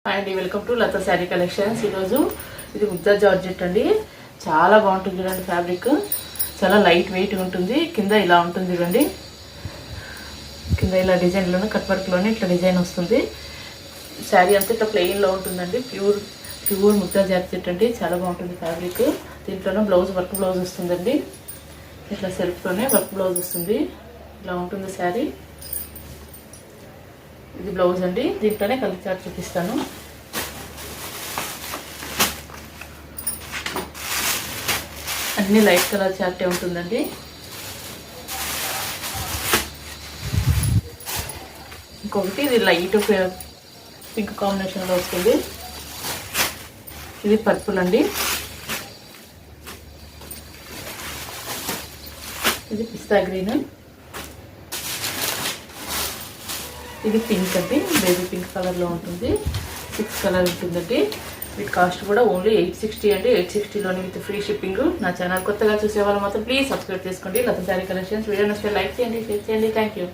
Hi అండి, welcome to Latha sari collections. ఈరోజు ఇది ముద్దా జార్జెట్ అండి. చాలా బాగుంటుంది చూడండి. ఫ్యాబ్రిక్ చాలా లైట్ వెయిట్ ఉంటుంది. కింద ఇలా ఉంటుంది చూడండి. కింద ఇలా డిజైన్లోనే కట్ వర్క్లోనే ఇట్లా డిజైన్ వస్తుంది. శారీ అంతా ఇట్లా ప్లెయిన్లో ఉంటుందండి. ప్యూర్ ముద్దా జార్జెట్ అండి. చాలా బాగుంటుంది ఫ్యాబ్రిక్. దీంట్లోనే వర్క్ బ్లౌజ్ వస్తుందండి. ఇట్లా సెల్ఫ్లోనే వర్క్ బ్లౌజ్ వస్తుంది. ఇలా ఉంటుంది శారీ. ఇది బ్లౌజ్ అండి. దీంట్లోనే కలర్ చార్ట్ చూపిస్తాను. అన్ని లైట్ కలర్ చార్టే ఉంటుందండి. ఇంకొకటి ఇది లైట్ పింక్ కాంబినేషన్లో వస్తుంది. ఇది పర్పుల్ అండి. ఇది పిస్తా గ్రీన్. ఇది పింక్ అండి. బేబీ పింక్ కలర్లో ఉంటుంది. 6 కలర్ ఉంటుందండి. వీటి కాస్ట్ కూడా ఓన్లీ 860 అండి. 860లోనే విత్ ఫ్రీ షిప్పింగ్. నా ఛానల్ కొత్తగా చూసే వాళ్ళు మాత్రం ప్లీజ్ సబ్స్క్రైబ్ చేసుకోండి. లతా శారీ కలెక్షన్స్. వీడియో నచ్చితే లైక్ చేయండి, షేర్ చేయండి. Thank you.